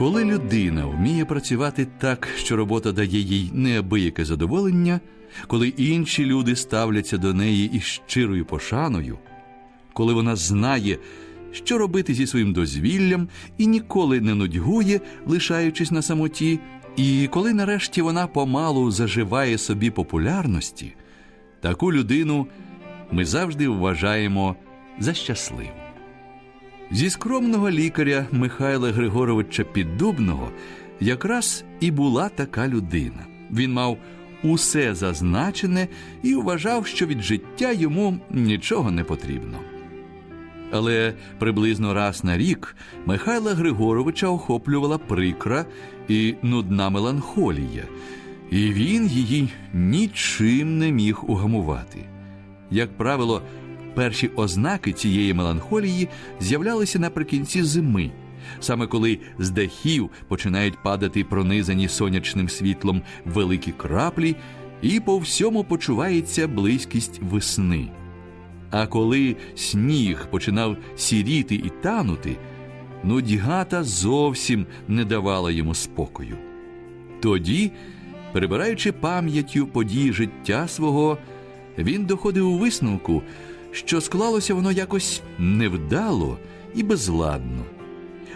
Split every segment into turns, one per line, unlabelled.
Коли людина вміє працювати так, що робота дає їй неабияке задоволення, коли інші люди ставляться до неї із щирою пошаною, коли вона знає, що робити зі своїм дозвіллям і ніколи не нудьгує, лишаючись на самоті, і коли нарешті вона помалу заживає собі популярності, таку людину ми завжди вважаємо за щасливу. Зі скромного лікаря Михайла Григоровича Піддубного якраз і була така людина. Він мав усе зазначене і вважав, що від життя йому нічого не потрібно. Але приблизно раз на рік Михайла Григоровича охоплювала прикра і нудна меланхолія, і він її нічим не міг угамувати. Як правило, перші ознаки цієї меланхолії з'являлися наприкінці зими, саме коли з дахів починають падати пронизані сонячним світлом великі краплі, і по всьому почувається близькість весни. А коли сніг починав сіріти і танути, нудьга та зовсім не давала йому спокою. Тоді, перебираючи пам'яттю події життя свого, він доходив у висновку, що склалося воно якось невдало і безладно.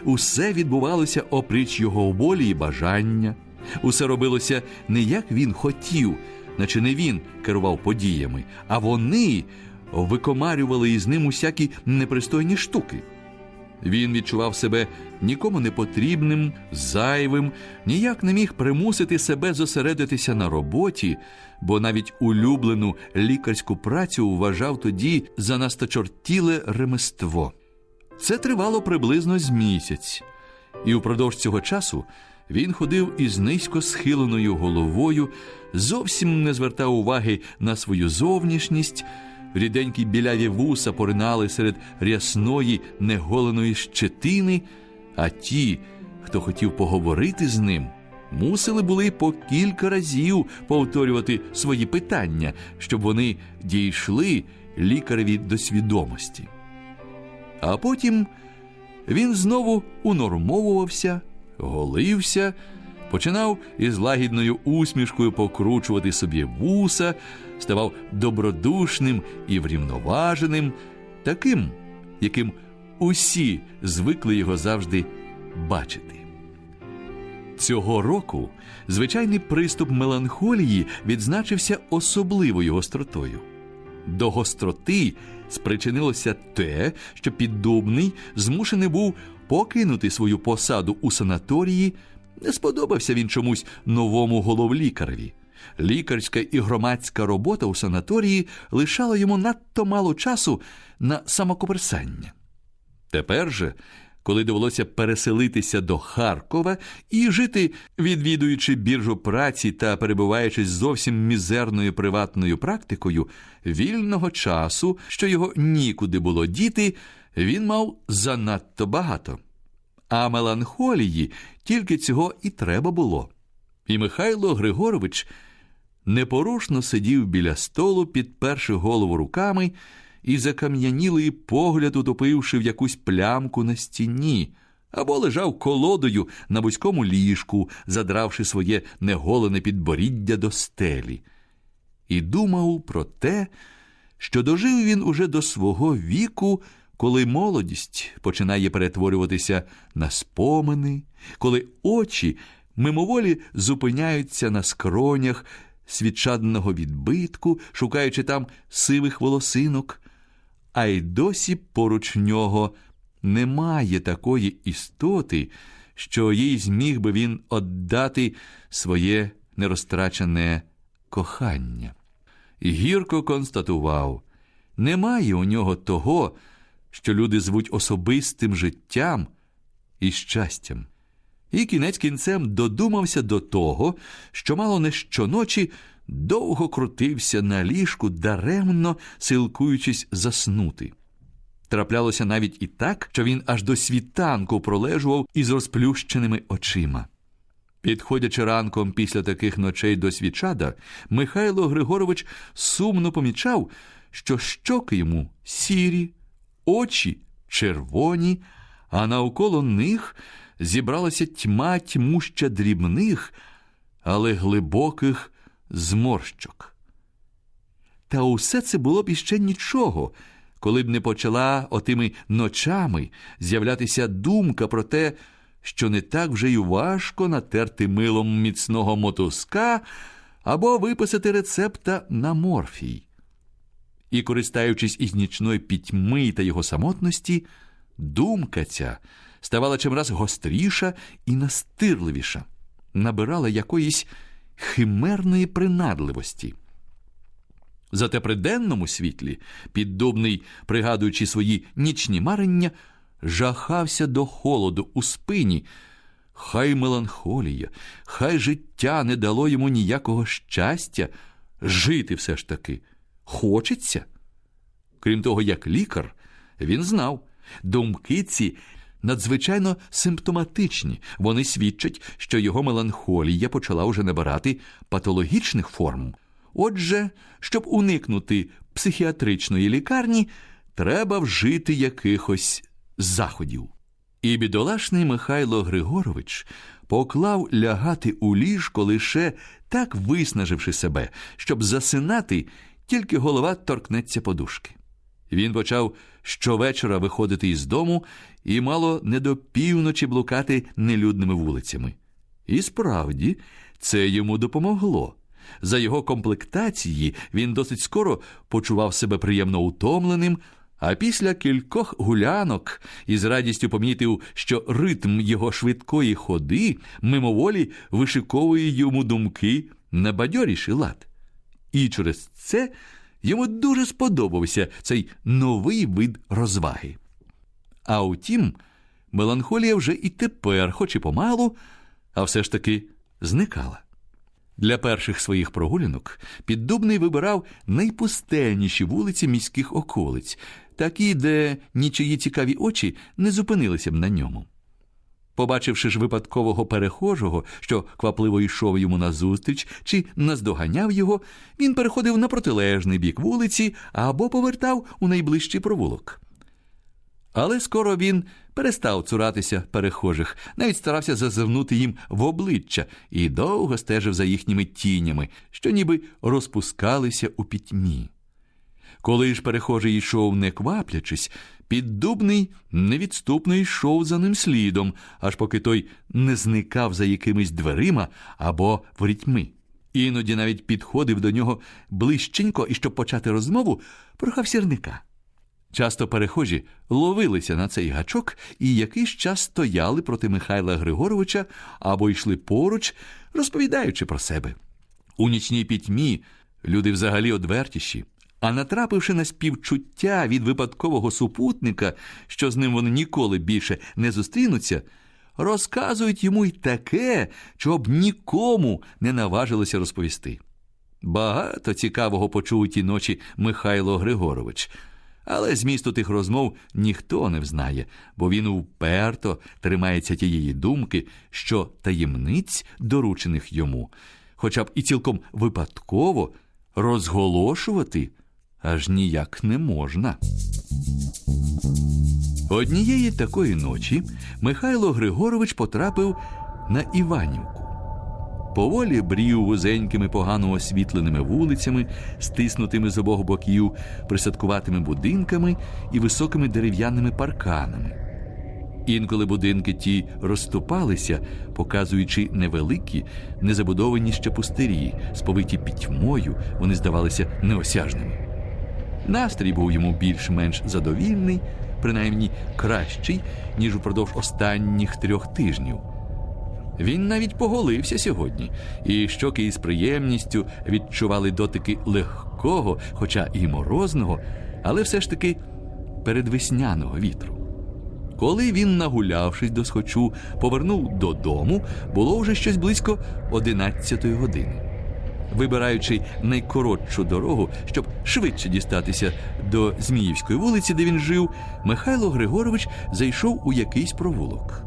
Усе відбувалося опріч його волі і бажання, усе робилося не як він хотів, наче не він керував подіями, а вони викомарювали із ним усякі непристойні штуки. Він відчував себе нікому не потрібним, зайвим, ніяк не міг примусити себе зосередитися на роботі, бо навіть улюблену лікарську працю вважав тоді за насточортіле ремество. Це тривало приблизно з місяць, і впродовж цього часу він ходив із низько схиленою головою, зовсім не звертав уваги на свою зовнішність, ріденькі біляві вуса поринали серед рясної неголеної щетини, а ті, хто хотів поговорити з ним, мусили були по кілька разів повторювати свої питання, щоб вони дійшли лікареві до свідомості. А потім він знову унормовувався, голився, починав із лагідною усмішкою покручувати собі вуса, ставав добродушним і врівноваженим, таким, яким усі звикли його завжди бачити. Цього року звичайний приступ меланхолії відзначився особливою гостротою. До гостроти спричинилося те, що Піддубний змушений був покинути свою посаду у санаторії. Не сподобався він чомусь новому головлікареві. Лікарська і громадська робота у санаторії лишала йому надто мало часу на самокоперсання. Тепер же, коли довелося переселитися до Харкова і жити, відвідуючи біржу праці та перебуваючи зовсім мізерною приватною практикою, вільного часу, що його нікуди було діти, він мав занадто багато. А меланхолії тільки цього і треба було. І Михайло Григорович непорушно сидів біля столу, підперши голову руками і закам'янілий погляд утопивши в якусь плямку на стіні, або лежав колодою на вузькому ліжку, задравши своє неголене підборіддя до стелі. І думав про те, що дожив він уже до свого віку, коли молодість починає перетворюватися на спомини, коли очі мимоволі зупиняються на скронях свічадного відбитку, шукаючи там сивих волосинок, а й досі поруч нього немає такої істоти, що їй зміг би він оддати своє нерозтрачене кохання. І гірко констатував, немає у нього того, що люди звуть особистим життям і щастям. І кінець кінцем додумався до того, що мало не щоночі довго крутився на ліжку, даремно силкуючись заснути. Траплялося навіть і так, що він аж до світанку пролежував із розплющеними очима. Підходячи ранком після таких ночей до свічада, Михайло Григорович сумно помічав, що щоки йому сірі, очі червоні, а навколо них зібралася тьма тьмуща дрібних, але глибоких зморщок. Та усе це було б іще нічого, коли б не почала отими ночами з'являтися думка про те, що не так вже й важко натерти милом міцного мотузка або виписати рецепта на морфій. І, користаючись із нічної пітьми та його самотності, думка ця ставала чимраз гостріша і настирливіша, набирала якоїсь химерної принадливості. Зате при денному світлі Піддубний, пригадуючи свої нічні марення, жахався до холоду у спині. Хай меланхолія, хай життя не дало йому ніякого щастя, жити все ж таки хочеться. Крім того, як лікар, він знав, думки ці надзвичайно симптоматичні. Вони свідчать, що його меланхолія почала уже набирати патологічних форм. Отже, щоб уникнути психіатричної лікарні, треба вжити якихось заходів. І бідолашний Михайло Григорович поклав лягати у ліжко лише так виснаживши себе, щоб засинати, тільки голова торкнеться подушки. Він почав щовечора виходити із дому і мало не до півночі блукати нелюдними вулицями. І справді, це йому допомогло. За його комплектації він досить скоро почував себе приємно утомленим, а після кількох гулянок із радістю помітив, що ритм його швидкої ходи мимоволі вишиковує йому думки на бадьоріший лад. І через це йому дуже сподобався цей новий вид розваги. А втім, меланхолія вже і тепер, хоч і помалу, а все ж таки зникала. Для перших своїх прогулянок Піддубний вибирав найпустельніші вулиці міських околиць, такі, де нічиї цікаві очі не зупинилися б на ньому. Побачивши ж випадкового перехожого, що квапливо йшов йому назустріч чи наздоганяв його, він переходив на протилежний бік вулиці або повертав у найближчий провулок. Але скоро він перестав цуратися перехожих, навіть старався зазирнути їм в обличчя і довго стежив за їхніми тінями, що ніби розпускалися у пітьмі. Коли ж перехожий йшов не кваплячись, Піддубний невідступно йшов за ним слідом, аж поки той не зникав за якимись дверима або ворітьми. Іноді навіть підходив до нього ближченько і, щоб почати розмову, прохав сірника. Часто перехожі ловилися на цей гачок і якийсь час стояли проти Михайла Григоровича або йшли поруч, розповідаючи про себе. У нічній пітьмі люди взагалі одвертіші, а натрапивши на співчуття від випадкового супутника, що з ним вони ніколи більше не зустрінуться, розказують йому й таке, чого б нікому не наважилося розповісти. Багато цікавого почув у ті ночі Михайло Григорович, але змісту тих розмов ніхто не взнає, бо він уперто тримається тієї думки, що таємниць, доручених йому, хоча б і цілком випадково, розголошувати аж ніяк не можна. Однієї такої ночі Михайло Григорович потрапив на Іванівку. Поволі брів вузенькими погано освітленими вулицями, стиснутими з обох боків присадкуватими будинками і високими дерев'яними парканами. Інколи будинки ті розступалися, показуючи невеликі, незабудовані ще пустирі, сповиті пітьмою, вони здавалися неосяжними. Настрій був йому більш-менш задовільний, принаймні кращий, ніж упродовж останніх 3 тижнів. Він навіть поголився сьогодні, і щоки із приємністю відчували дотики легкого, хоча і морозного, але все ж таки передвесняного вітру. Коли він, нагулявшись досхочу, повернув додому, було вже щось близько 11-ї години. Вибираючи найкоротшу дорогу, щоб швидше дістатися до Зміївської вулиці, де він жив, Михайло Григорович зайшов у якийсь провулок.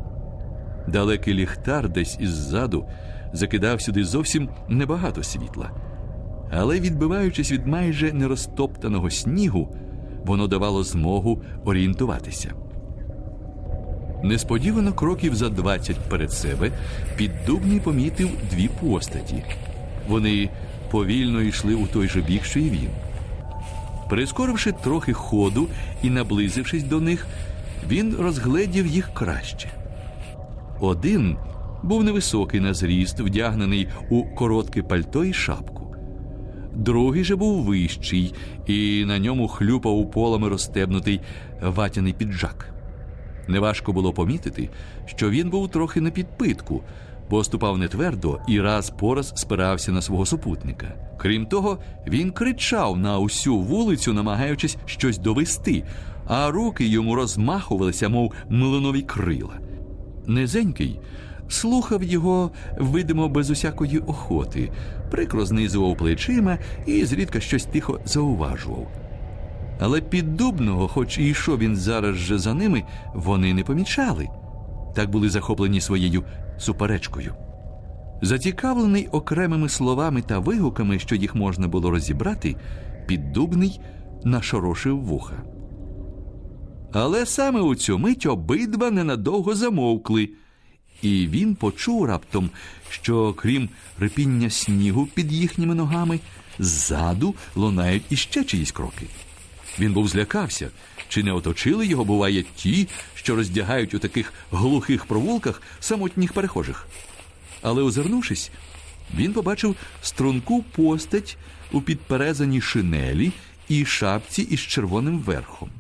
Далекий ліхтар десь іззаду закидав сюди зовсім небагато світла. Але, відбиваючись від майже нерозтоптаного снігу, воно давало змогу орієнтуватися. Несподівано кроків за 20 перед себе Піддубний помітив дві постаті. Вони повільно йшли у той же бік, що й він. Прискоривши трохи ходу і наблизившись до них, він розгледів їх краще. Один був невисокий на зріст, вдягнений у коротке пальто і шапку. Другий же був вищий, і на ньому хлюпав у полами розстебнутий ватяний піджак. Неважко було помітити, що він був трохи на підпитку, бо ступав нетвердо і раз по раз спирався на свого супутника. Крім того, він кричав на усю вулицю, намагаючись щось довести, а руки йому розмахувалися, мов млинові крила. Низенький слухав його, видимо, без усякої охоти, прикро знизував плечима і зрідка щось тихо зауважував. Але Піддубного, хоч і йшов він зараз же за ними, вони не помічали. Так були захоплені своєю суперечкою. Зацікавлений окремими словами та вигуками, що їх можна було розібрати, Піддубний нашорошив вуха. Але саме у цю мить обидва ненадовго замовкли, і він почув раптом, що крім рипіння снігу під їхніми ногами, ззаду лунають іще чиїсь кроки. Він був злякався, чи не оточили його, буває, ті, що роздягають у таких глухих провулках самотніх перехожих. Але, озирнувшись, він побачив струнку постать у підперезаній шинелі і шапці із червоним верхом.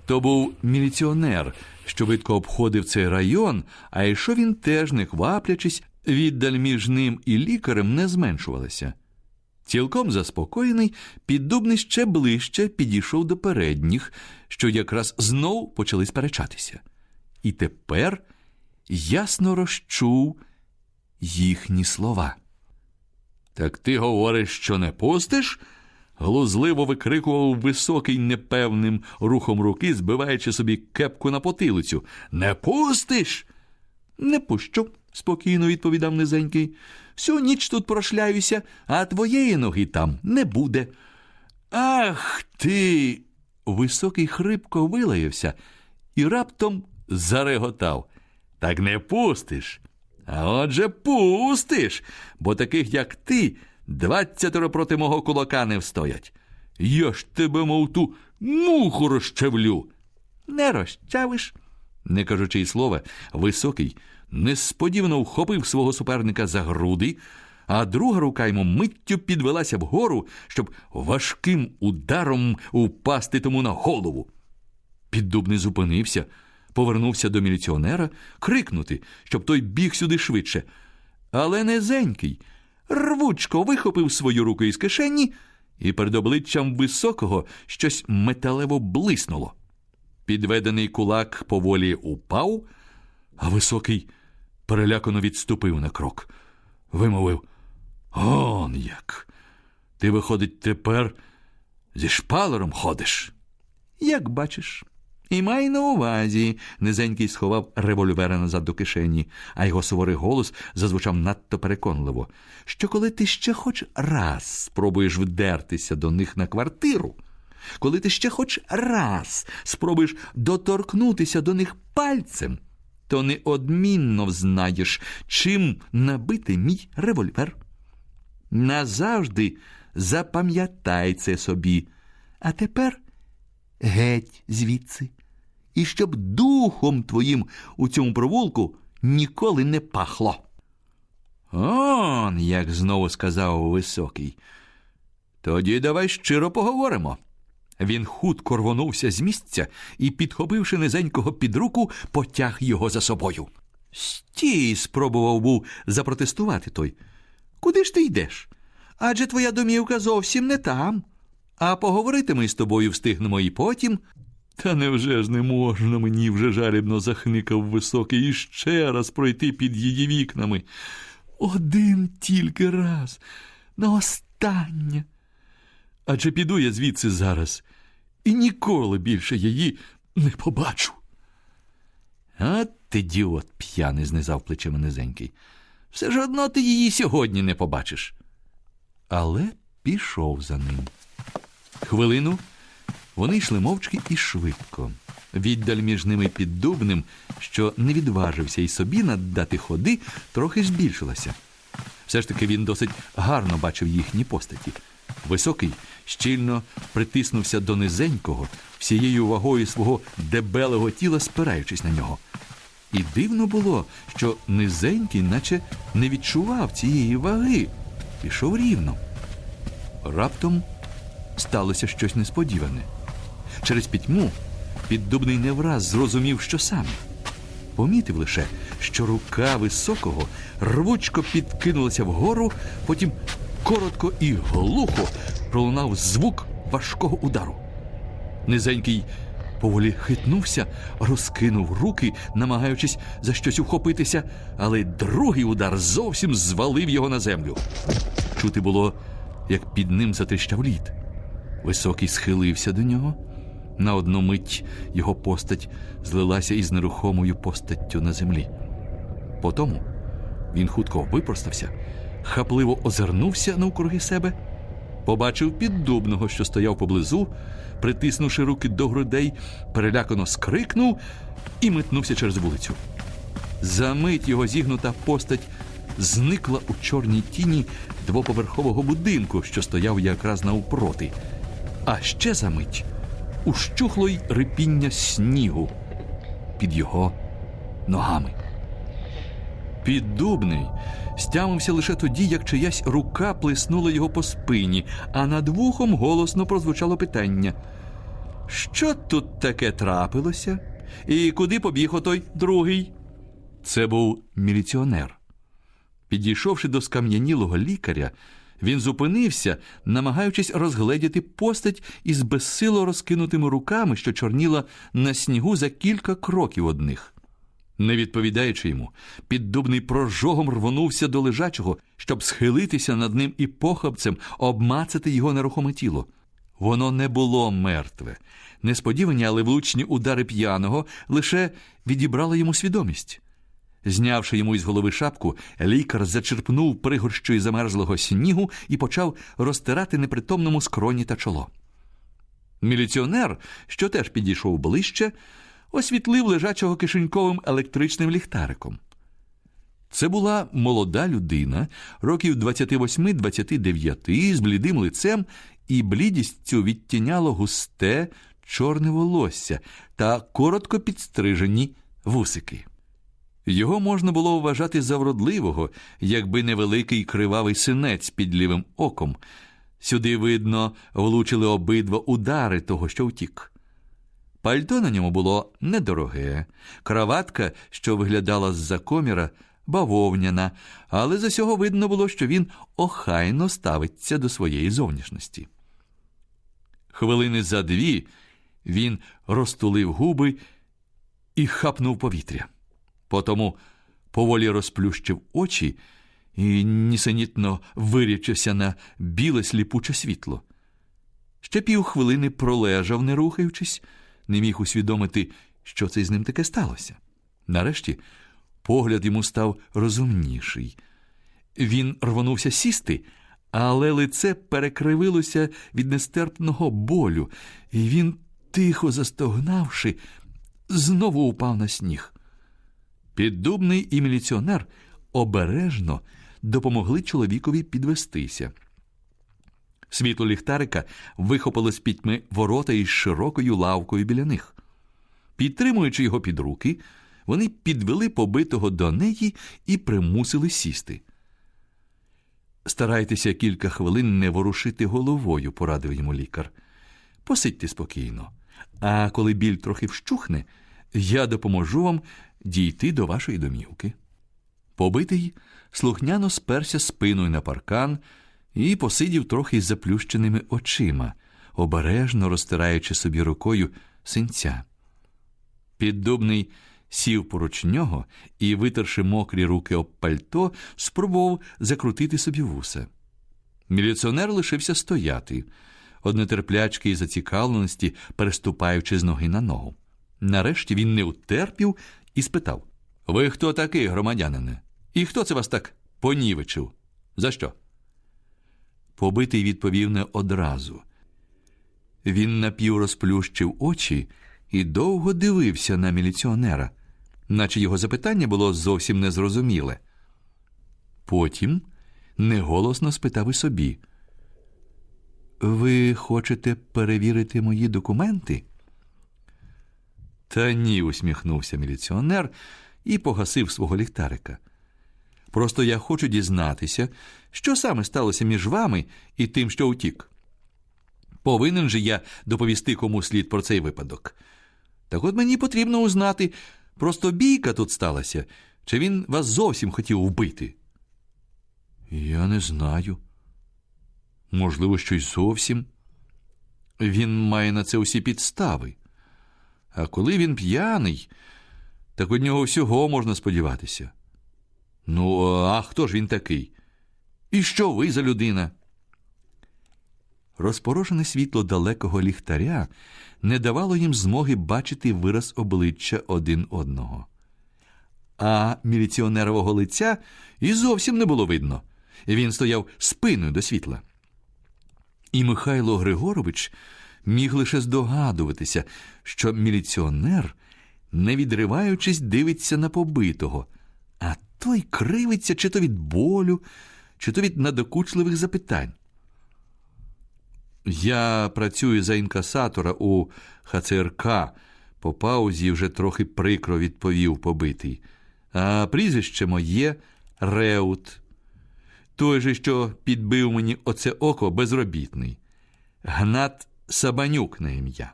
То був міліціонер, що видко обходив цей район, а йшов він теж, не кваплячись, віддаль між ним і лікарем не зменшувалася. Цілком заспокоєний, Піддубний ще ближче підійшов до передніх, що якраз знов почали сперечатися. І тепер ясно розчув їхні слова. «Так ти говориш, що не пустиш?» – глузливо викрикував високий непевним рухом руки, збиваючи собі кепку на потилицю. «Не пустиш?» «Не пущу», – спокійно відповідав низенький. «Всю ніч тут прошляюся, а твоєї ноги там не буде». «Ах ти!» – високий хрипко вилаявся і раптом зареготав. «Так не пустиш? А отже пустиш, бо таких, як ти, 20 проти мого кулака не встоять. Я ж тебе, мов ту муху розчавлю». «Не розчавиш», – не кажучи й слова, високий несподівано вхопив свого суперника за груди, а друга рука йому миттю підвелася вгору, щоб важким ударом упасти тому на голову. Піддубний зупинився, повернувся до міліціонера крикнути, щоб той біг сюди швидше. Але низенький рвучко вихопив свою руку із кишені, і перед обличчям високого щось металево блиснуло. Підведений кулак поволі упав, а високий перелякано відступив на крок. Вимовив: «Он як! Ти, виходить, тепер зі шпалером ходиш?» «Як бачиш. І май на увазі», – низенький сховав револьвера назад до кишені, а його суворий голос зазвучав надто переконливо, що коли ти ще хоч раз спробуєш вдертися до них на квартиру, коли ти ще хоч раз спробуєш доторкнутися до них пальцем, то неодмінно взнаєш, чим набити мій револьвер. Назавжди запам'ятай це собі. А тепер геть звідси. І щоб духом твоїм у цьому провулку ніколи не пахло». «Он, як знову сказав високий. Тоді давай щиро поговоримо». Він хутко рвонувся з місця і, підхопивши низенького під руку, потяг його за собою. «Стій!» – спробував був запротестувати той. «Куди ж ти йдеш? Адже твоя домівка зовсім не там. А поговорити ми з тобою встигнемо і потім». «Та невже ж не можна мені?» – вже жалібно захникав високий, іще раз пройти під її вікнами. «Один тільки раз, на останнє. Адже піду я звідси зараз і ніколи більше її не побачу». «От ідіот п'яний!» – знизав плечима низенький. «Все ж одно ти її сьогодні не побачиш». Але пішов за ним. Хвилину Вони йшли мовчки і швидко. Віддаль між ними Піддубним, що не відважився й собі наддати ходи, трохи збільшилася. Все ж таки він досить гарно бачив їхні постаті. Високий щільно притиснувся до низенького, всією вагою свого дебелого тіла спираючись на нього. І дивно було, що низенький наче не відчував цієї ваги, пішов рівно. Раптом сталося щось несподіване. Через пітьму Піддубний не враз зрозумів, що саме. Помітив лише, що рука високого рвучко підкинулася вгору, потім коротко і глухо пролунав звук важкого удару. Низенький поволі хитнувся, розкинув руки, намагаючись за щось ухопитися, але другий удар зовсім звалив його на землю. Чути було, як під ним затріщав лід. Високий схилився до нього. На одну мить його постать злилася із нерухомою постаттю на землі. Потому він хутко випростався, хапливо озирнувся навкруги себе, побачив Піддубного, що стояв поблизу, притиснувши руки до грудей, перелякано скрикнув і метнувся через вулицю. За мить його зігнута постать зникла у чорній тіні двоповерхового будинку, що стояв якраз навпроти. А ще за мить ущухло й рипіння снігу під його ногами. Піддубний стямився лише тоді, як чиясь рука плеснула його по спині, а над вухом голосно прозвучало питання: «Що тут таке трапилося? І куди побіг отой другий?» Це був міліціонер. Підійшовши до скам'янілого лікаря, він зупинився, намагаючись розгледіти постать із безсило розкинутими руками, що чорніла на снігу за кілька кроків од них. Не відповідаючи йому, Піддубний прожогом рвонувся до лежачого, щоб схилитися над ним і похапцем обмацати його нерухоме тіло. Воно не було мертве. Несподівані, але влучні удари п'яного лише відібрали йому свідомість. Знявши йому із голови шапку, лікар зачерпнув пригорщою замерзлого снігу і почав розтирати непритомному скроні та чоло. Міліціонер, що теж підійшов ближче, освітлив лежачого кишеньковим електричним ліхтариком. Це була молода людина, років 28-29, з блідим лицем, і блідістю відтіняло густе чорне волосся та коротко підстрижені вусики. Його можна було вважати за вродливого, якби невеликий кривавий синець під лівим оком. Сюди, видно, влучили обидва удари того, що втік. Пальто на ньому було недороге, краватка, що виглядала з-за коміра, бавовняна, але з усього видно було, що він охайно ставиться до своєї зовнішності. Хвилини за дві він розтулив губи і хапнув повітря. Потому поволі розплющив очі і нісенітно вирячився на біле сліпуче світло. Ще півхвилини пролежав, не рухаючись, не міг усвідомити, що це з ним таке сталося. Нарешті погляд йому став розумніший. Він рвонувся сісти, але лице перекривилося від нестерпного болю, і він, тихо застогнавши, знову упав на сніг. Піддубний і міліціонер обережно допомогли чоловікові підвестися. Світло ліхтарика вихопило з пітьми ворота із широкою лавкою біля них. Підтримуючи його під руки, вони підвели побитого до неї і примусили сісти. «Старайтеся кілька хвилин не ворушити головою», – порадив йому лікар. «Посидьте спокійно, а коли біль трохи вщухне, я допоможу вам дійти до вашої домівки». Побитий слухняно сперся спиною на паркан і посидів трохи з заплющеними очима, обережно розтираючи собі рукою синця. Піддубний сів поруч нього і, витерши мокрі руки об пальто, спробував закрутити собі вуса. Міліціонер лишився стояти, од нетерплячки і зацікавленості переступаючи з ноги на ногу. Нарешті він не утерпів і спитав: «Ви хто такий, громадянине? І хто це вас так понівечив? За що?» Побитий відповів не одразу. Він напіврозплющив очі і довго дивився на міліціонера, наче його запитання було зовсім незрозуміле. Потім неголосно спитав і собі: «Ви хочете перевірити мої документи?» «Та ні», – усміхнувся міліціонер і погасив свого ліхтарика. «Просто я хочу дізнатися, що саме сталося між вами і тим, що утік. Повинен же я доповісти кому слід про цей випадок. Так от мені потрібно узнати, просто бійка тут сталася, чи він вас зовсім хотів вбити?» «Я не знаю. Можливо, що й зовсім. Він має на це усі підстави. А коли він п'яний, так від нього всього можна сподіватися. Ну, а хто ж він такий? І що ви за людина?» Розпорошене світло далекого ліхтаря не давало їм змоги бачити вираз обличчя один одного. А міліціонерового лиця і зовсім не було видно. Він стояв спиною до світла. І Михайло Григорович міг лише здогадуватися, що міліціонер, не відриваючись, дивиться на побитого, а той кривиться чи то від болю, чи то від надокучливих запитань. «Я працюю за інкасатора у ХЦРК», – по паузі вже трохи прикро відповів побитий. «А прізвище моє Реут. Той же, що підбив мені оце око, безробітний. Гнат Сабанюк на ім'я».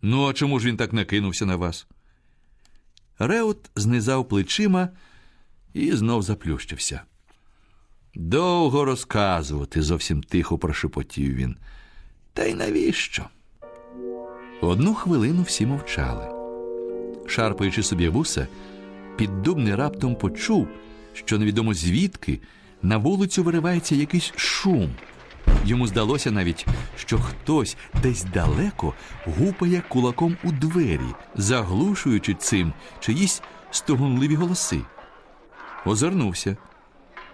«Ну, а чому ж він так накинувся на вас?» Реут знизав плечима і знов заплющився. «Довго розказувати», – зовсім тихо прошепотів він. «Та й навіщо?» Одну хвилину всі мовчали. Шарпаючи собі вуса, Піддубний раптом почув, що невідомо звідки на вулицю виривається якийсь шум. Йому здалося навіть, що хтось десь далеко гупає кулаком у двері, заглушуючи цим чиїсь стогонливі голоси. Озирнувся.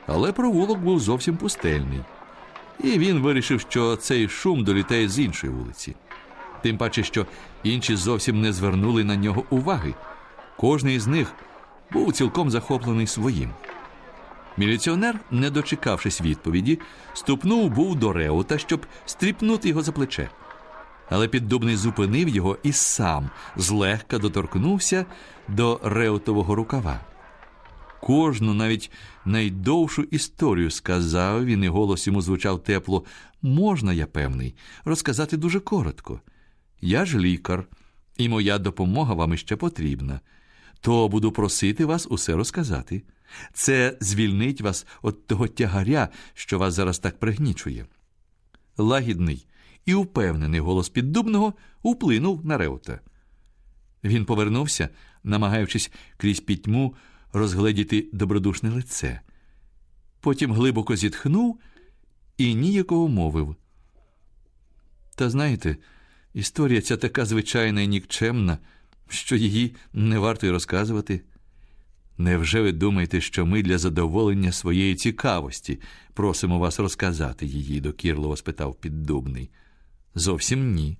Але провулок був зовсім пустельний. І він вирішив, що цей шум долітає з іншої вулиці. Тим паче, що інші зовсім не звернули на нього уваги. Кожний із них був цілком захоплений своїм. Міліціонер, не дочекавшись відповіді, ступнув був до Реута, щоб стріпнути його за плече. Але Піддубний зупинив його і сам злегка доторкнувся до Реутового рукава. Кожну, навіть найдовшу історію сказав він, і голос йому звучав тепло. «Можна, я певний, розказати дуже коротко. Я ж лікар, і моя допомога вам іще потрібна. То буду просити вас усе розказати. Це звільнить вас від того тягаря, що вас зараз так пригнічує». Лагідний і упевнений голос Піддубного вплинув на Реута. Він повернувся, намагаючись крізь пітьму розгледіти добродушне лице. Потім глибоко зітхнув і ніяково мовив: «Та знаєте, історія ця така звичайна і нікчемна, що її не варто й розказувати. Невже ви думаєте, що ми для задоволення своєї цікавості просимо вас розказати її?» – докірливо спитав Піддубний. «Зовсім ні.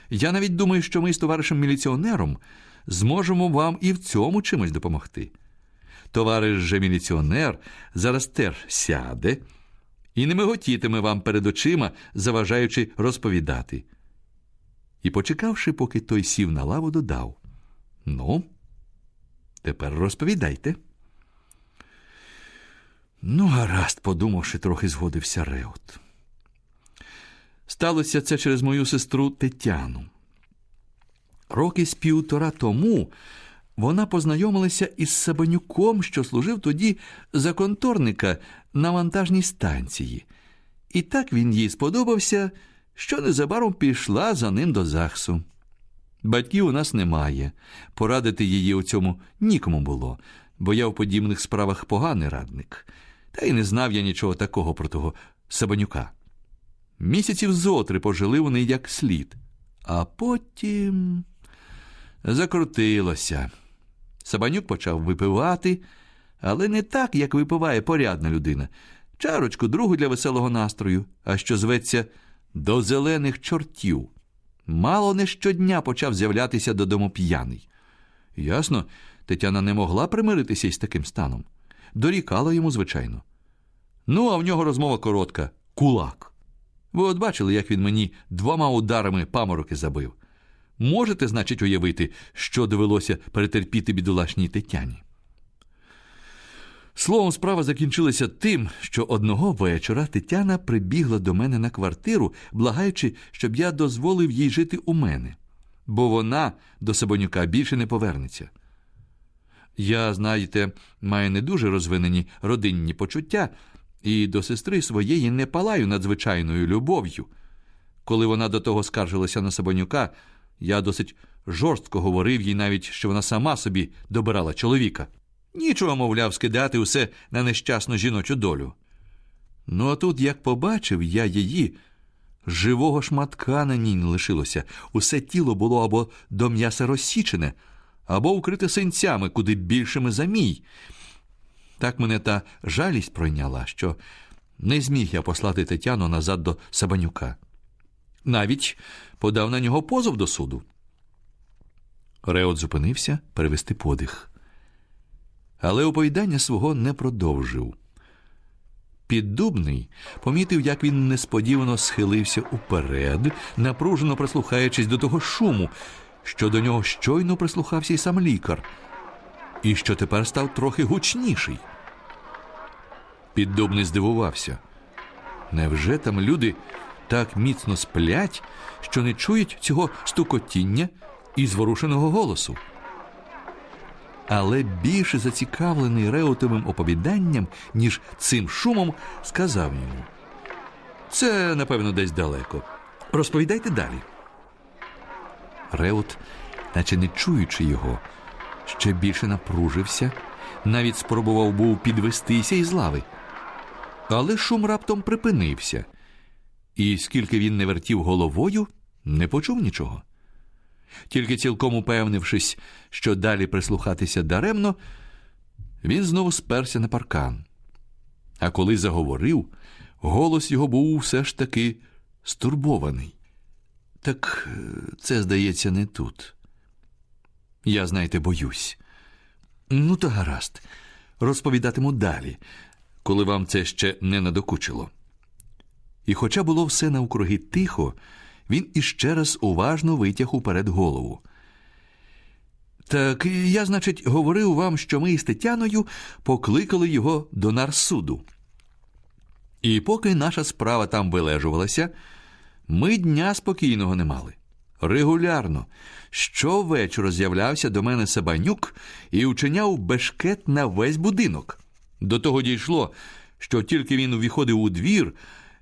Я навіть думаю, що ми з товаришем міліціонером зможемо вам і в цьому чимось допомогти. Товариш же міліціонер зараз теж сяде і не миготітиме вам перед очима, заважаючи розповідати». І, почекавши, поки той сів на лаву, додав: «Ну, тепер розповідайте». «Ну, гаразд», – подумавши, трохи згодився Реут. «Сталося це через мою сестру Тетяну. Роки з 1,5 тому вона познайомилася із Сабанюком, що служив тоді за конторника на вантажній станції. І так він їй сподобався, що незабаром пішла за ним до ЗАГСу. Батьків у нас немає. Порадити її у цьому нікому було, бо я в подібних справах поганий радник. Та й не знав я нічого такого про того Сабанюка. Місяців зо 3 пожили вони як слід. А потім закрутилося. Сабанюк почав випивати, але не так, як випиває порядна людина. Чарочку другу для веселого настрою, а що зветься до зелених чортів. Мало не щодня почав з'являтися додому п'яний. Ясно, Тетяна не могла примиритися із таким станом. Дорікала йому, звичайно. Ну, а в нього розмова коротка – кулак. Ви от бачили, як він мені 2 ударами памороки забив. Можете, значить, уявити, що довелося перетерпіти бідолашній Тетяні. Словом, справа закінчилася тим, що одного вечора Тетяна прибігла до мене на квартиру, благаючи, щоб я дозволив їй жити у мене, бо вона до Сабанюка більше не повернеться. Я, знаєте, маю не дуже розвинені родинні почуття, і до сестри своєї не палаю надзвичайною любов'ю. Коли вона до того скаржилася на Сабанюка, я досить жорстко говорив їй навіть, що вона сама собі добирала чоловіка. Нічого, мовляв, скидати усе на нещасну жіночу долю. Ну, а тут, як побачив я її, живого шматка на ній не лишилося. Усе тіло було або до м'яса розсічене, або вкрите синцями, куди більшими за мій. Так мене та жалість пройняла, що не зміг я послати Тетяну назад до Сабанюка. Навіть подав на нього позов до суду. Реот зупинився перевести подих. Але оповідання свого не продовжив. Піддубний помітив, як він несподівано схилився уперед, напружено прислухаючись до того шуму, що до нього щойно прислухався й сам лікар, і що тепер став трохи гучніший. Піддубний здивувався. Невже там люди так міцно сплять, що не чують цього стукотіння і зворушеного голосу? Але більше зацікавлений Реутовим оповіданням, ніж цим шумом, сказав йому: «Це, напевно, десь далеко. Розповідайте далі». Реут, наче не чуючи його, ще більше напружився, навіть спробував був підвестися із лави. Але шум раптом припинився, і скільки він не вертів головою, не почув нічого. Тільки цілком упевнившись, що далі прислухатися даремно, він знову сперся на паркан. А коли заговорив, голос його був все ж таки стурбований. «Так це, здається, не тут. Я, знаєте, боюсь. Ну, то гаразд. Розповідатиму далі, коли вам це ще не надокучило». І хоча було все навкруги тихо, він іще раз уважно витяг уперед голову. «Так я, значить, говорив вам, що ми із Тетяною покликали його до нарсуду. І поки наша справа там вилежувалася, ми дня спокійного не мали. Регулярно, щовечора з'являвся до мене Сабанюк і учиняв бешкет на весь будинок. До того дійшло, що тільки він увіходив у двір,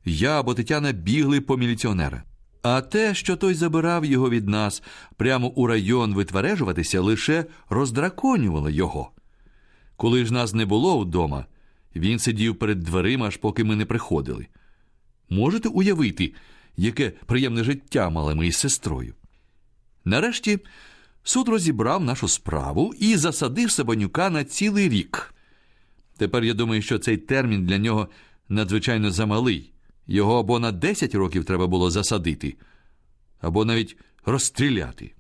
я або Тетяна бігли по міліціонера. А те, що той забирав його від нас прямо у район витвережуватися, лише роздраконювало його. Коли ж нас не було вдома, він сидів перед дверима, аж поки ми не приходили. Можете уявити, яке приємне життя мали ми із сестрою? Нарешті суд розібрав нашу справу і засадив Сабанюка на цілий рік. Тепер я думаю, що цей термін для нього надзвичайно замалий. Його або на 10 років треба було засадити, або навіть розстріляти.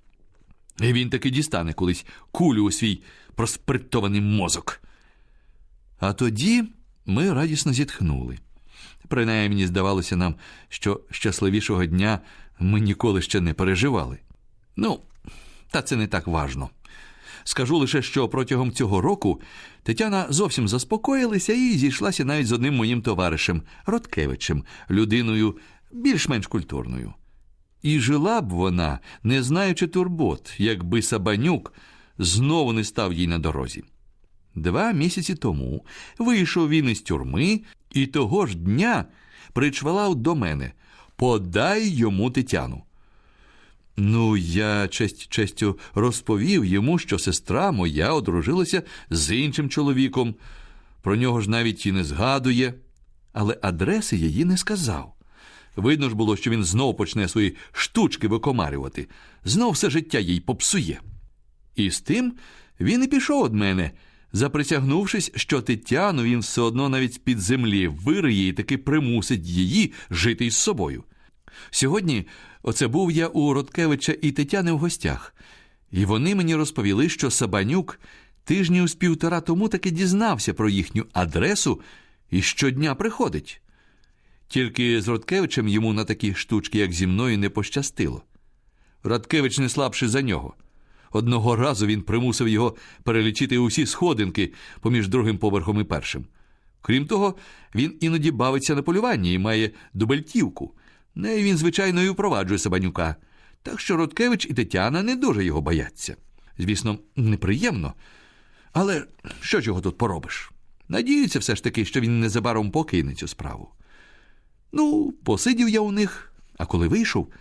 І він таки дістане колись кулю у свій проспиртований мозок. А тоді ми радісно зітхнули. Принаймні, здавалося нам, що щасливішого дня ми ніколи ще не переживали. Ну, та це не так важно. Скажу лише, що протягом цього року Тетяна зовсім заспокоїлася і зійшлася навіть з одним моїм товаришем, Роткевичем, людиною більш-менш культурною. І жила б вона, не знаючи турбот, якби Сабанюк знову не став їй на дорозі. 2 місяці тому вийшов він із тюрми і того ж дня причвалав до мене: «Подай йому Тетяну». Ну, я честю розповів йому, що сестра моя одружилася з іншим чоловіком. Про нього ж навіть і не згадує. Але адреси її не сказав. Видно ж було, що він знов почне свої штучки викомарювати. Знов все життя їй попсує. І з тим він і пішов від мене, заприсягнувшись, що Тетяну він все одно навіть з-під землі вириє і таки примусить її жити із собою. Сьогодні оце був я у Родкевича і Тетяни в гостях, і вони мені розповіли, що Сабанюк тижнів з 1,5 тому таки дізнався про їхню адресу і щодня приходить. Тільки з Родкевичем йому на такі штучки, як зі мною, не пощастило. Родкевич не слабший за нього. Одного разу він примусив його перелічити усі сходинки поміж другим поверхом і першим. Крім того, він іноді бавиться на полюванні і має дубельтівку. Нею він, звичайно, і впроваджує Сабанюка. Так що Родкевич і Тетяна не дуже його бояться. Звісно, неприємно. Але що ж його тут поробиш? Надіюся все ж таки, що він незабаром покине цю справу. Посидів я у них, а коли вийшов,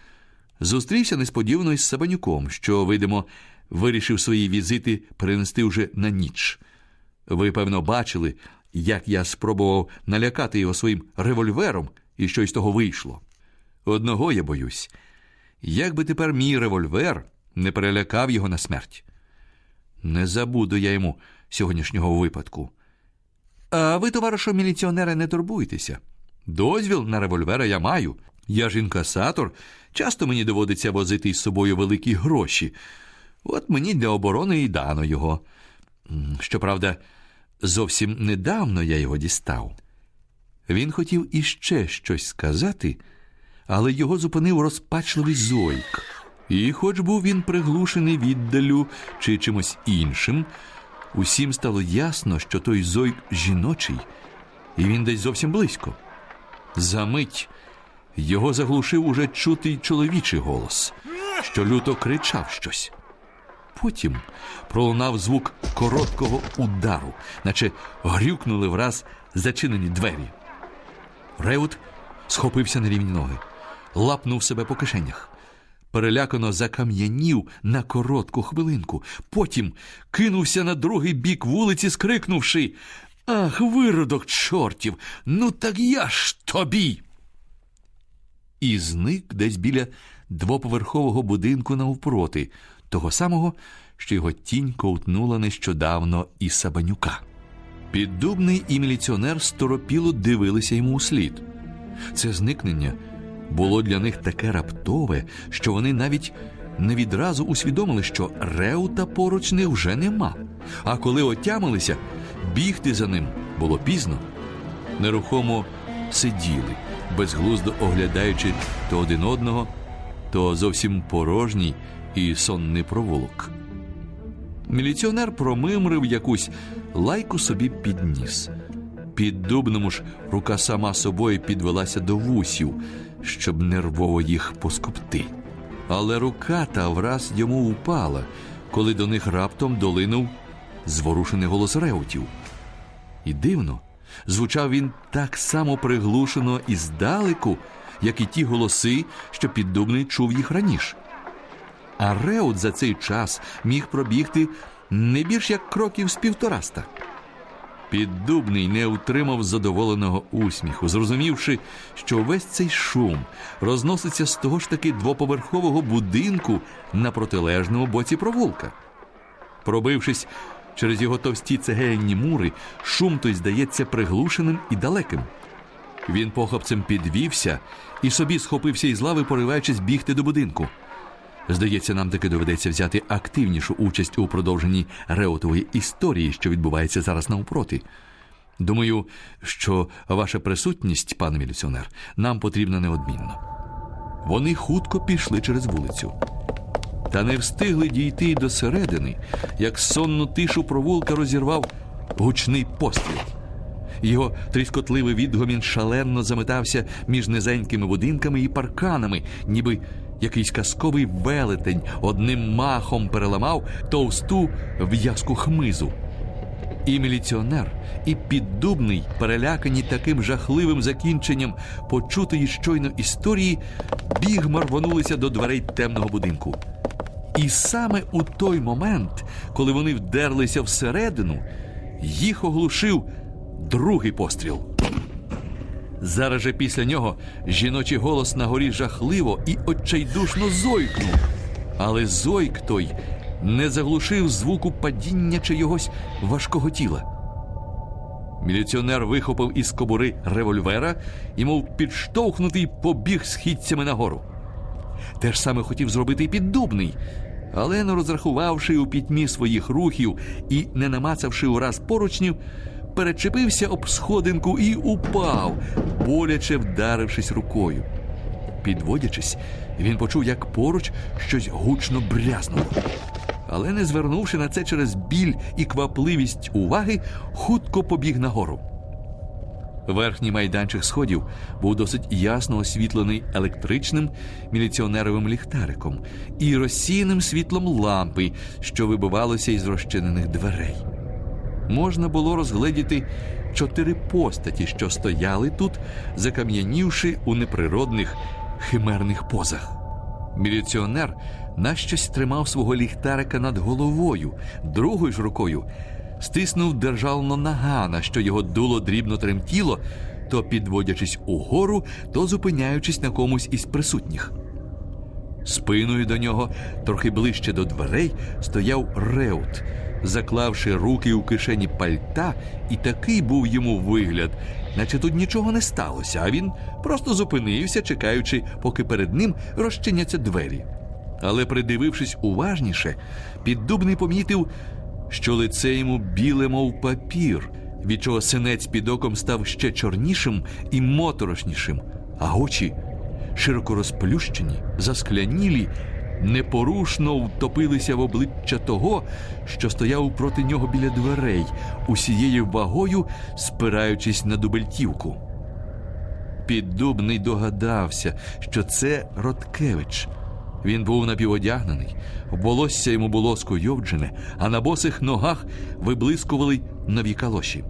зустрівся несподівано із Сабанюком, що, видимо, вирішив свої візити перенести вже на ніч. Ви, певно, бачили, як я спробував налякати його своїм револьвером, і що із того вийшло. Одного я боюсь. Як би тепер мій револьвер не перелякав його на смерть. Не забуду я йому сьогоднішнього випадку. А ви, товаришу міліціонере, не турбуйтеся. Дозвіл на револьвера я маю. Я ж інкасатор. Часто мені доводиться возити із собою великі гроші. От мені для оборони і дано його. Щоправда, зовсім недавно я його дістав. Він хотів іще щось сказати, але його зупинив розпачливий зойк. І хоч був він приглушений віддалю чи чимось іншим, усім стало ясно, що той зойк жіночий, і він десь зовсім близько. Замить його заглушив уже чутий чоловічий голос, що люто кричав щось. Потім пролунав звук короткого удару, наче грюкнули враз зачинені двері. Реут схопився на рівні ноги, лапнув себе по кишенях. Перелякано закам'янів на коротку хвилинку. Потім кинувся на другий бік вулиці, скрикнувши: «Ах, виродок чортів! Ну так я ж тобі!» І зник десь біля двоповерхового будинку навпроти, того самого, що його тінь ковтнула нещодавно із Сабанюка. Піддубний і міліціонер сторопіло дивилися йому услід. Це зникнення було для них таке раптове, що вони навіть не відразу усвідомили, що Реута поруч них вже нема. А коли отямилися, бігти за ним було пізно. Нерухомо сиділи, безглуздо оглядаючи то один одного, то зовсім порожній і сонний провулок. Міліціонер промимрив якусь лайку собі під ніс. Піддубному ж рука сама собою підвелася до вусів, щоб нервово їх поскубти. Але рука та враз йому упала, коли до них раптом долинув зворушений голос Реутів. І дивно, звучав він так само приглушено і здалеку, як і ті голоси, що Піддубний чув їх раніше. А Реут за цей час міг пробігти не більш як кроків з 150. Піддубний не утримав задоволеного усміху, зрозумівши, що весь цей шум розноситься з того ж таки двоповерхового будинку на протилежному боці провулка. Пробившись через його товсті цегельні мури, шум той здається приглушеним і далеким. Він похапцем підвівся і собі схопився із лави, пориваючись бігти до будинку. Здається, нам таки доведеться взяти активнішу участь у продовженні Реутової історії, що відбувається зараз навпроти. Думаю, що ваша присутність, пане міліціонер, нам потрібна неодмінно. Вони хутко пішли через вулицю. Та не встигли дійти до середини, як сонну тишу провулка розірвав гучний постріл. Його тріскотливий відгомін шалено заметався між низенькими будинками і парканами, ніби якийсь казковий велетень одним махом переламав товсту в'язку хмизу. І міліціонер, і Піддубний, перелякані таким жахливим закінченням почутої щойно історії, бігма рвонулися до дверей темного будинку. І саме у той момент, коли вони вдерлися всередину, їх оглушив другий постріл. Зараз же після нього жіночий голос на горі жахливо і отчайдушно зойкнув. Але зойк той не заглушив звуку падіння чогось важкого тіла. Міліціонер вихопив із кобури револьвера і, мов підштовхнутий, побіг східцями нагору. Те ж саме хотів зробити і Піддубний, але, не розрахувавши у пітьмі своїх рухів і не намацавши ураз поручнів, перечепився об сходинку і упав, боляче вдарившись рукою. Підводячись, він почув, як поруч щось гучно брязнуло. Але, не звернувши на це через біль і квапливість уваги, хутко побіг нагору. Верхній майданчик сходів був досить ясно освітлений електричним міліціонеровим ліхтариком і розсіяним світлом лампи, що вибивалося із розчинених дверей. Можна було розгледіти 4 постаті, що стояли тут, закам'янівши у неприродних химерних позах. Міліціонер нащось тримав свого ліхтарика над головою, другою ж рукою стиснув державно нагана, що його дуло дрібно тремтіло, то підводячись угору, то зупиняючись на комусь із присутніх. Спиною до нього, трохи ближче до дверей, стояв Реут, заклавши руки у кишені пальта, і такий був йому вигляд, наче тут нічого не сталося, а він просто зупинився, чекаючи, поки перед ним розчиняться двері. Але, придивившись уважніше, Піддубний помітив, що лице йому біле, мов папір, від чого синець під оком став ще чорнішим і моторошнішим, а очі, широко розплющені, засклянілі, непорушно втопилися в обличчя того, що стояв проти нього біля дверей, усією вагою спираючись на дубельтівку. Піддубний догадався, що це Роткевич. Він був напіводягнений, волосся йому було скуйовджене, а на босих ногах виблискували нові калоші.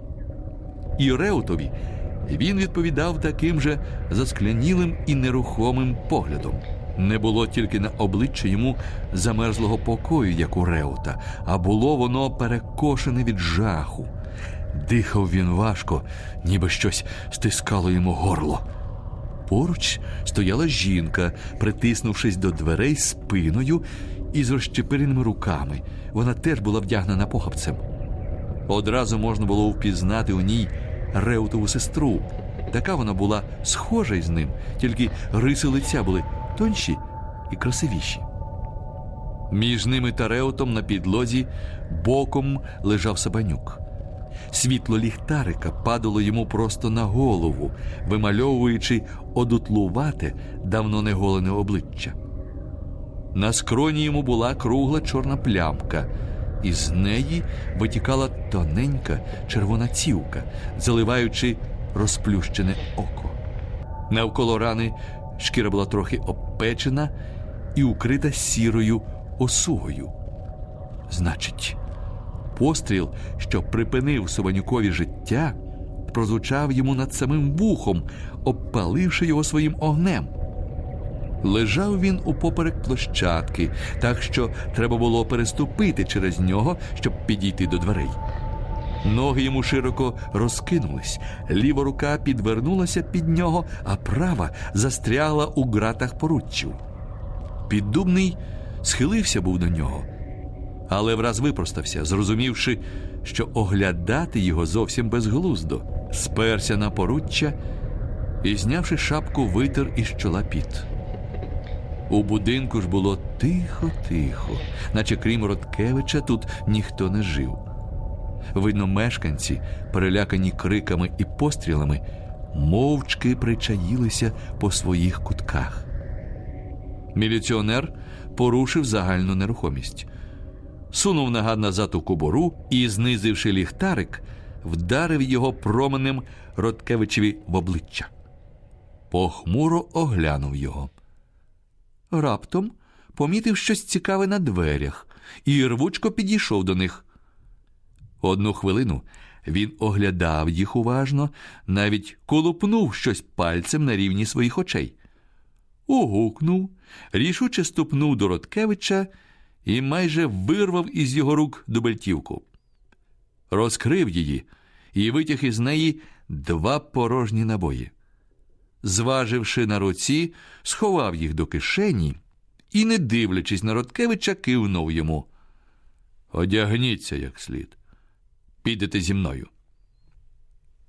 І Реутові він відповідав таким же засклянілим і нерухомим поглядом. Не було тільки на обличчі йому замерзлого покою, як у Реута, а було воно перекошене від жаху. Дихав він важко, ніби щось стискало йому горло. Поруч стояла жінка, притиснувшись до дверей спиною і з розщепиреними руками. Вона теж була вдягнена похапцем. Одразу можна було впізнати у ній Реутову сестру. Така вона була схожа із ним, тільки риси лиця були тонші і красивіші. Між ними та Реутом на підлозі боком лежав Сабанюк. Світло ліхтарика падало йому просто на голову, вимальовуючи одутлувате, давно неголене обличчя. На скроні йому була кругла чорна плямка, і з неї витікала тоненька червона цівка, заливаючи розплющене око. Навколо рани шкіра була трохи обпечена і укрита сірою осугою. Значить, постріл, що припинив Сабанюкові життя, прозвучав йому над самим вухом, обпаливши його своїм огнем. Лежав він упоперек площадки, так що треба було переступити через нього, щоб підійти до дверей. Ноги йому широко розкинулись, ліва рука підвернулася під нього, а права застрягла у ґратах поруччів. Піддубний схилився був до нього, але враз випростався, зрозумівши, що оглядати його зовсім безглуздо. Сперся на поруччя і, знявши шапку, витер із чола піт. У будинку ж було тихо-тихо, наче крім Роткевича тут ніхто не жив. Видно, мешканці, перелякані криками і пострілами, мовчки причаїлися по своїх кутках. Міліціонер порушив загальну нерухомість. Сунув нагад назад у кобуру і, знизивши ліхтарик, вдарив його променем Роткевичеві в обличчя. Похмуро оглянув його. Раптом помітив щось цікаве на дверях і рвучко підійшов до них. Одну хвилину він оглядав їх уважно, навіть колупнув щось пальцем на рівні своїх очей. Угукнув, рішуче ступнув до Роткевича і майже вирвав із його рук дубельтівку. Розкрив її і витяг із неї 2 порожні набої. Зваживши на руці, сховав їх до кишені і, не дивлячись на Роткевича, кивнув йому. «Одягніться як слід. Підете зі мною».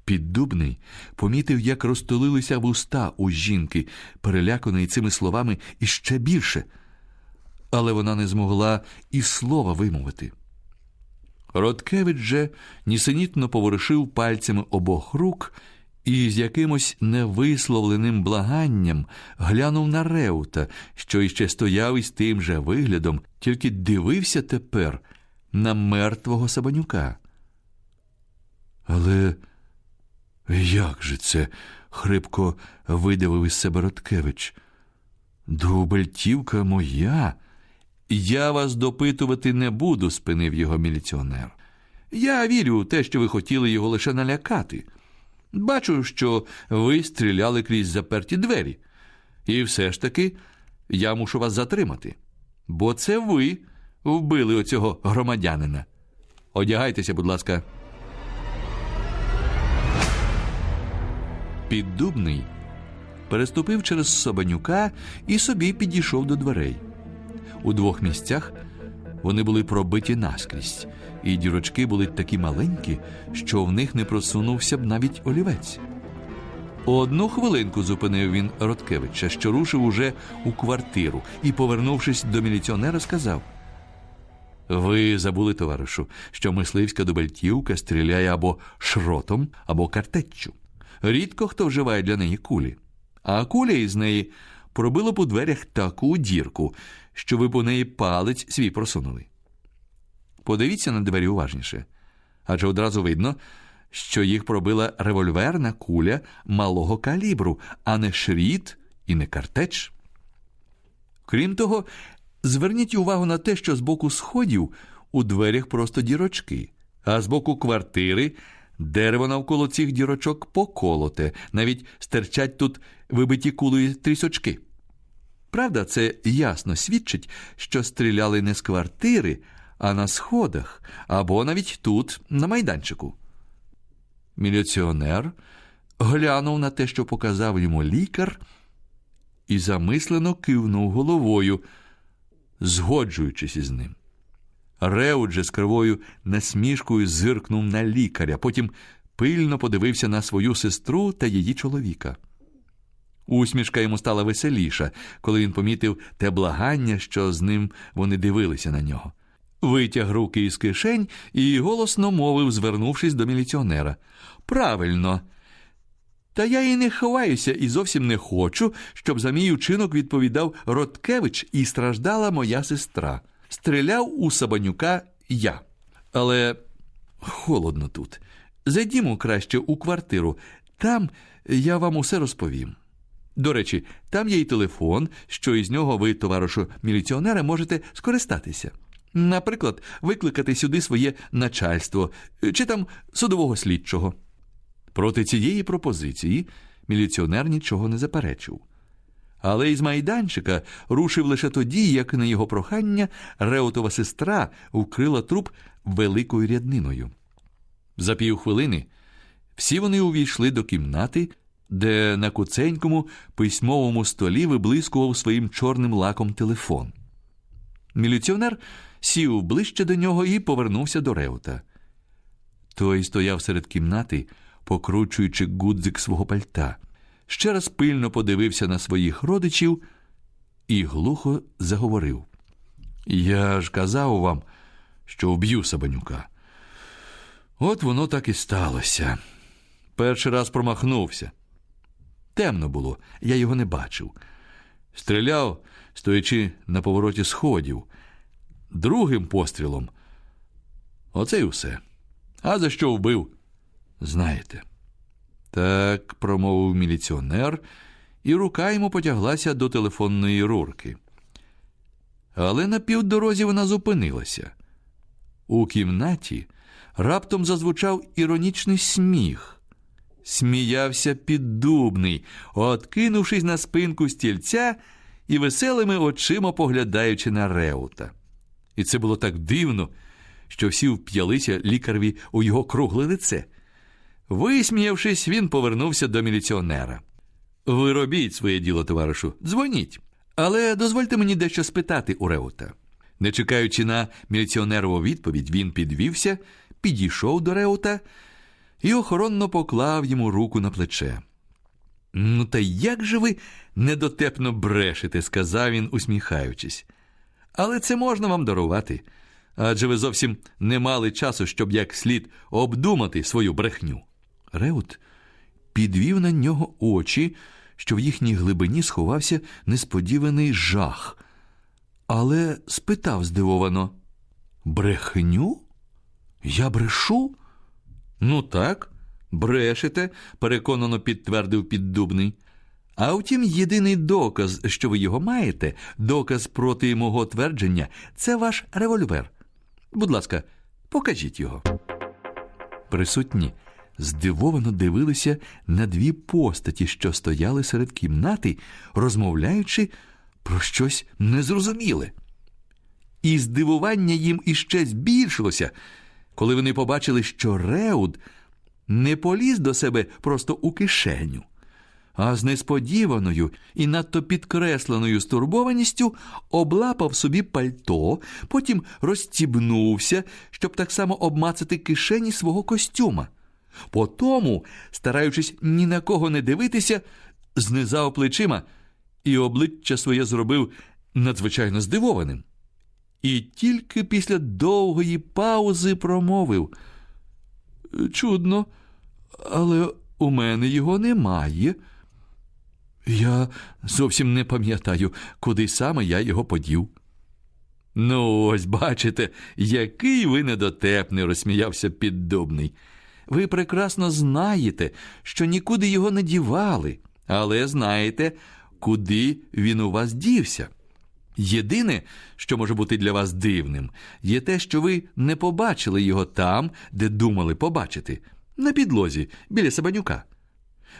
Піддубний помітив, як розтулилися вуста у жінки, переляканої цими словами іще більше. Але вона не змогла і слова вимовити. Роткевич же нісенітно поворушив пальцями обох рук і з якимось невисловленим благанням глянув на Реута, що іще стояв із тим же виглядом, тільки дивився тепер на мертвого Сабанюка. «Але як же це?» – хрипко видавив із себе Роткевич. «Дубельтівка моя?» «Я вас допитувати не буду», – спинив його міліціонер. «Я вірю у те, що ви хотіли його лише налякати. Бачу, що ви стріляли крізь заперті двері. І все ж таки я мушу вас затримати. Бо це ви вбили оцього громадянина. Одягайтеся, будь ласка». Піддубний переступив через Сабанюка і собі підійшов до дверей. У двох місцях вони були пробиті наскрізь, і дірочки були такі маленькі, що в них не просунувся б навіть олівець. Одну хвилинку зупинив він Роткевича, що рушив уже у квартиру, і, повернувшись до міліціонера, сказав: «Ви забули, товаришу, що мисливська дубельтівка стріляє або шротом, або картеччю. Рідко хто вживає для неї кулі. А куля із неї пробила б у дверях таку дірку, що ви б у неї палець свій просунули. Подивіться на двері уважніше, адже одразу видно, що їх пробила револьверна куля малого калібру, а не шріт і не картеч. Крім того, зверніть увагу на те, що з боку сходів у дверях просто дірочки, а з боку квартири дерево навколо цих дірочок поколоте, навіть стирчать тут вибиті кулею трісочки. Правда, це ясно свідчить, що стріляли не з квартири, а на сходах, або навіть тут, на майданчику». Міліціонер глянув на те, що показав йому лікар, і замислено кивнув головою, згоджуючись із ним. Реут же з кривою насмішкою зиркнув на лікаря, потім пильно подивився на свою сестру та її чоловіка. Усмішка йому стала веселіша, коли він помітив те благання, що з ним вони дивилися на нього. Витяг руки із кишень і голосно мовив, звернувшись до міліціонера: «Правильно. Та я і не ховаюся, і зовсім не хочу, щоб за мій учинок відповідав Роткевич і страждала моя сестра. Стріляв у Сабанюка я. Але холодно тут. Зайдімо краще у квартиру. Там я вам усе розповім. До речі, там є й телефон, що із нього ви, товаришу міліціонера, можете скористатися. Наприклад, викликати сюди своє начальство, чи там судового слідчого». Проти цієї пропозиції міліціонер нічого не заперечив. Але із майданчика рушив лише тоді, як на його прохання Реутова сестра вкрила труп великою рядниною. За півхвилини всі вони увійшли до кімнати, де на куценькому письмовому столі виблискував своїм чорним лаком телефон. Міліціонер сів ближче до нього і повернувся до Реута. Той стояв серед кімнати, покручуючи гудзик свого пальта. Ще раз пильно подивився на своїх родичів і глухо заговорив: «Я ж казав вам, що вб'ю Сабанюка. От воно так і сталося. Перший раз промахнувся. Темно було, я його не бачив. Стріляв, стоячи на повороті сходів. Другим пострілом — оце й усе. А за що вбив, знаєте». «Так», – промовив міліціонер, і рука йому потяглася до телефонної рурки. Але на півдорозі вона зупинилася. У кімнаті раптом зазвучав іронічний сміх. Сміявся Піддубний, откинувшись на спинку стільця і веселими очима поглядаючи на Реута. І це було так дивно, що всі вп'ялися лікареві у його кругле лице. Висміявшись, він повернувся до міліціонера. «Ви робіть своє діло, товаришу, дзвоніть. Але дозвольте мені дещо спитати у Реута». Не чекаючи на міліціонерову відповідь, він підвівся, підійшов до Реута, і охоронно поклав йому руку на плече. «Ну та як же ви недотепно брешете», – сказав він, усміхаючись. «Але це можна вам дарувати, адже ви зовсім не мали часу, щоб як слід обдумати свою брехню». Реут підвів на нього очі, що в їхній глибині сховався несподіваний жах, але спитав здивовано: «Брехню? Я брешу?» «Ну так, брешете», – переконано підтвердив Піддубний. «А втім, єдиний доказ, що ви його маєте, доказ проти мого твердження – це ваш револьвер. Будь ласка, покажіть його». Присутні здивовано дивилися на дві постаті, що стояли серед кімнати, розмовляючи про щось незрозуміле. І здивування їм іще збільшилося, коли вони побачили, що Реут не поліз до себе просто у кишеню, а з несподіваною і надто підкресленою стурбованістю облапав собі пальто, потім розстібнувся, щоб так само обмацати кишені свого костюма. Потому, стараючись ні на кого не дивитися, знизав плечима і обличчя своє зробив надзвичайно здивованим. І тільки після довгої паузи промовив: «Чудно, але у мене його немає. Я зовсім не пам'ятаю, куди саме я його подів». «Ну ось, бачите, який ви недотепний», – розсміявся Піддубний. «Ви прекрасно знаєте, що нікуди його не дівали, але знаєте, куди він у вас дівся. Єдине, що може бути для вас дивним, є те, що ви не побачили його там, де думали побачити, на підлозі, біля Сабанюка.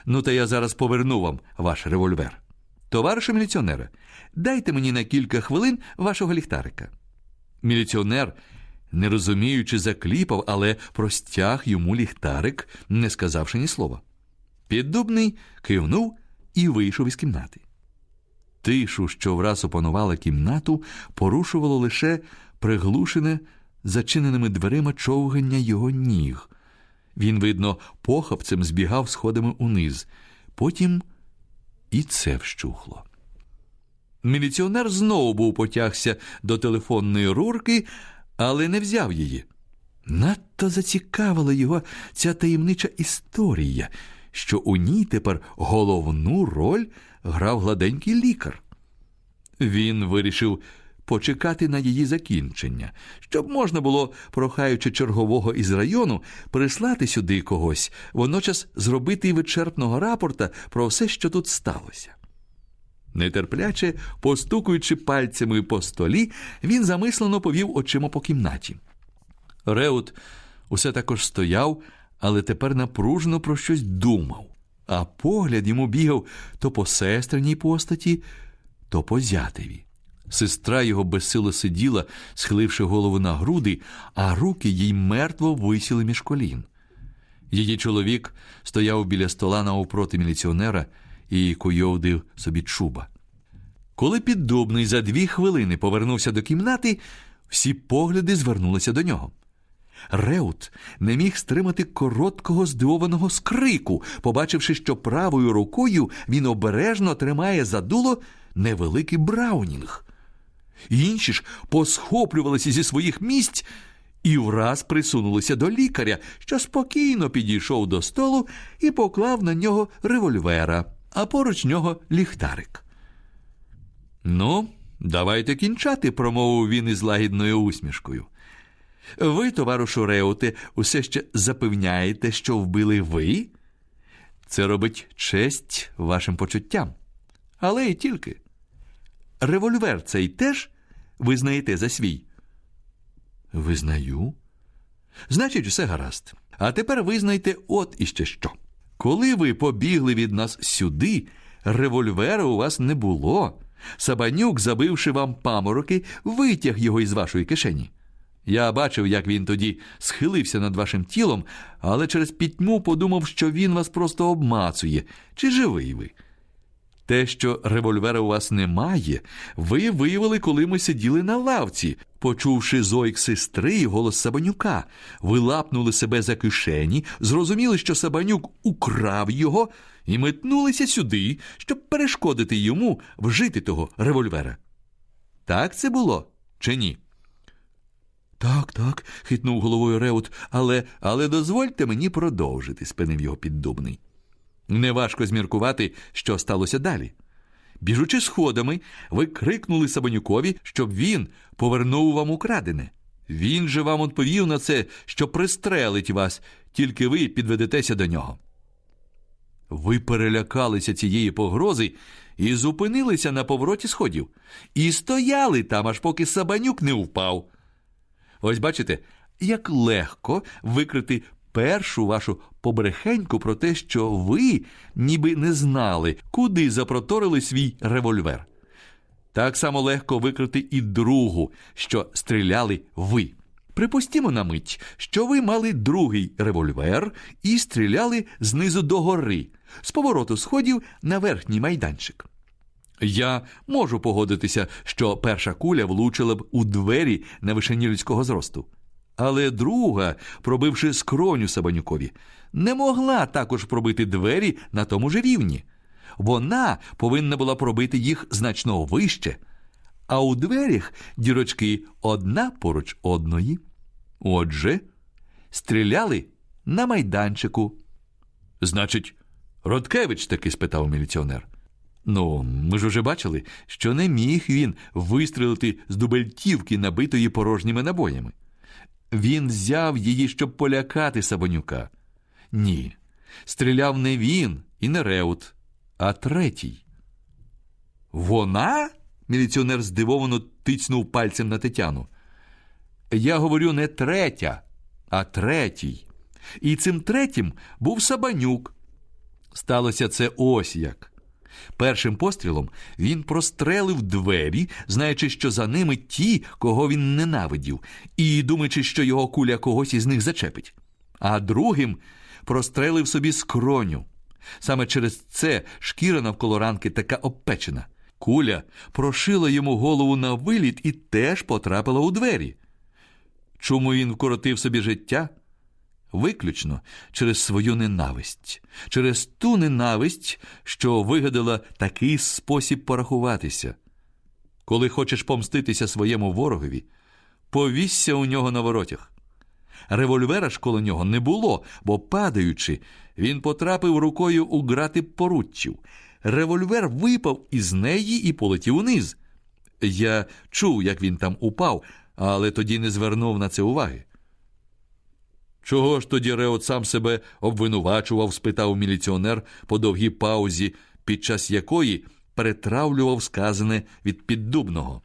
Ну, та я зараз поверну вам ваш револьвер. Товаришу міліціонере, дайте мені на кілька хвилин вашого ліхтарика». Міліціонер, не розуміючи, закліпав, але простяг йому ліхтарик, не сказавши ні слова. Піддубний кивнув і вийшов із кімнати. Тишу, що враз опанувала кімнату, порушувало лише приглушене зачиненими дверима човгання його ніг. Він, видно, похапцем збігав сходами униз. Потім і це вщухло. Міліціонер знову був потягся до телефонної рурки, але не взяв її. Надто зацікавила його ця таємнича історія, що у ній тепер головну роль грав гладенький лікар. Він вирішив почекати на її закінчення, щоб можна було, прохаючи чергового із району, прислати сюди когось, водночас зробити вичерпного рапорта про все, що тут сталося. Нетерпляче, постукуючи пальцями по столі, він замислено повів очима по кімнаті. Реут усе також стояв, але тепер напружено про щось думав, а погляд йому бігав то по сестриній постаті, то по зятеві. Сестра його безсило сиділа, схиливши голову на груди, а руки їй мертво висіли між колін. Її чоловік стояв біля стола навпроти міліціонера і куйовдив собі чуба. Коли Піддубний за 2 хвилини повернувся до кімнати, всі погляди звернулися до нього. Реут не міг стримати короткого здивованого скрику, побачивши, що правою рукою він обережно тримає за дуло невеликий браунінг. Інші ж посхоплювалися зі своїх місць і враз присунулися до лікаря, що спокійно підійшов до столу і поклав на нього револьвера, а поруч нього ліхтарик. «Ну, давайте кінчати», – промовив він із лагідною усмішкою. «Ви, товаришу Реуте, усе ще запевняєте, що вбили ви? Це робить честь вашим почуттям. Але і тільки. Револьвер цей теж визнаєте за свій?» «Визнаю». «Значить, все гаразд. А тепер визнайте от іще що. Коли ви побігли від нас сюди, револьвера у вас не було. Сабанюк, забивши вам памороки, витяг його із вашої кишені. Я бачив, як він тоді схилився над вашим тілом, але через пітьму подумав, що він вас просто обмацує. Чи живий ви? Те, що револьвера у вас немає, ви виявили, коли ми сиділи на лавці. Почувши зойк сестри і голос Сабанюка, ви лапнули себе за кишені, зрозуміли, що Сабанюк украв його, і метнулися сюди, щоб перешкодити йому вжити того револьвера. Так це було чи ні? Так, хитнув головою Реут, але дозвольте мені продовжити, спинив його Піддубний. Неважко зміркувати, що сталося далі. Біжучи сходами, ви крикнули Сабанюкові, щоб він повернув вам украдене. Він же вам відповів на це, що пристрелить вас, тільки ви підведетеся до нього. Ви перелякалися цієї погрози і зупинилися на повороті сходів. І стояли там, аж поки Сабанюк не впав. Ось бачите, як легко викрити першу вашу побрехеньку про те, що ви ніби не знали, куди запроторили свій револьвер. Так само легко викрити і другу, що стріляли ви. Припустімо на мить, що ви мали другий револьвер і стріляли знизу догори, з повороту сходів на верхній майданчик. Я можу погодитися, що перша куля влучила б у двері на вишині людського зросту. Але друга, пробивши скроню Сабанюкові, не могла також пробити двері на тому ж рівні. Вона повинна була пробити їх значно вище, а у дверях дірочки одна поруч одної. Отже, стріляли на майданчику. Значить, Роткевич таки, спитав міліціонер. Ну, ми ж уже бачили, що не міг він вистрілити з дубельтівки, набитої порожніми набоями. Він взяв її, щоб полякати Сабанюка. Ні, стріляв не він і не Реут, а третій. Вона? Міліціонер здивовано тицьнув пальцем на Тетяну. Я говорю не третя, а третій. І цим третім був Сабанюк. Сталося це ось як. Першим пострілом він прострелив двері, знаючи, що за ними ті, кого він ненавидів, і думаючи, що його куля когось із них зачепить. А другим прострелив собі скроню. Саме через це шкіра навколо ранки така обпечена. Куля прошила йому голову на виліт і теж потрапила у двері. Чому він вкоротив собі життя? Виключно через свою ненависть. Через ту ненависть, що вигадала такий спосіб порахуватися. Коли хочеш помститися своєму ворогові, повісься у нього на воротях. Револьвера ж коло нього не було, бо, падаючи, він потрапив рукою у грати поруччів. Револьвер випав із неї і полетів униз. Я чув, як він там упав, але тоді не звернув на це уваги. «Чого ж тоді Реут сам себе обвинувачував?» – спитав міліціонер по довгій паузі, під час якої перетравлював сказане від Піддубного.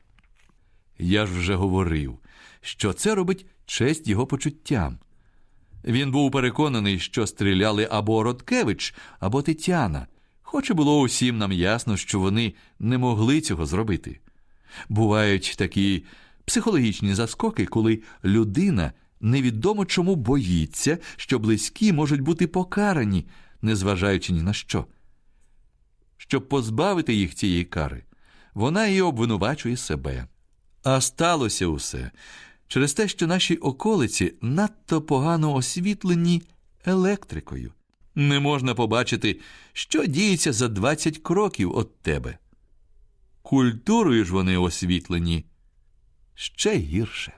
Я ж вже говорив, що це робить честь його почуттям. Він був переконаний, що стріляли або Роткевич, або Тетяна, хоч і було усім нам ясно, що вони не могли цього зробити. Бувають такі психологічні заскоки, коли людина невідомо чому боїться, що близькі можуть бути покарані, незважаючи ні на що. Щоб позбавити їх цієї кари, вона і обвинувачує себе. А сталося усе через те, що наші околиці надто погано освітлені електрикою. Не можна побачити, що діється за 20 кроків від тебе. Культурою ж вони освітлені ще гірше.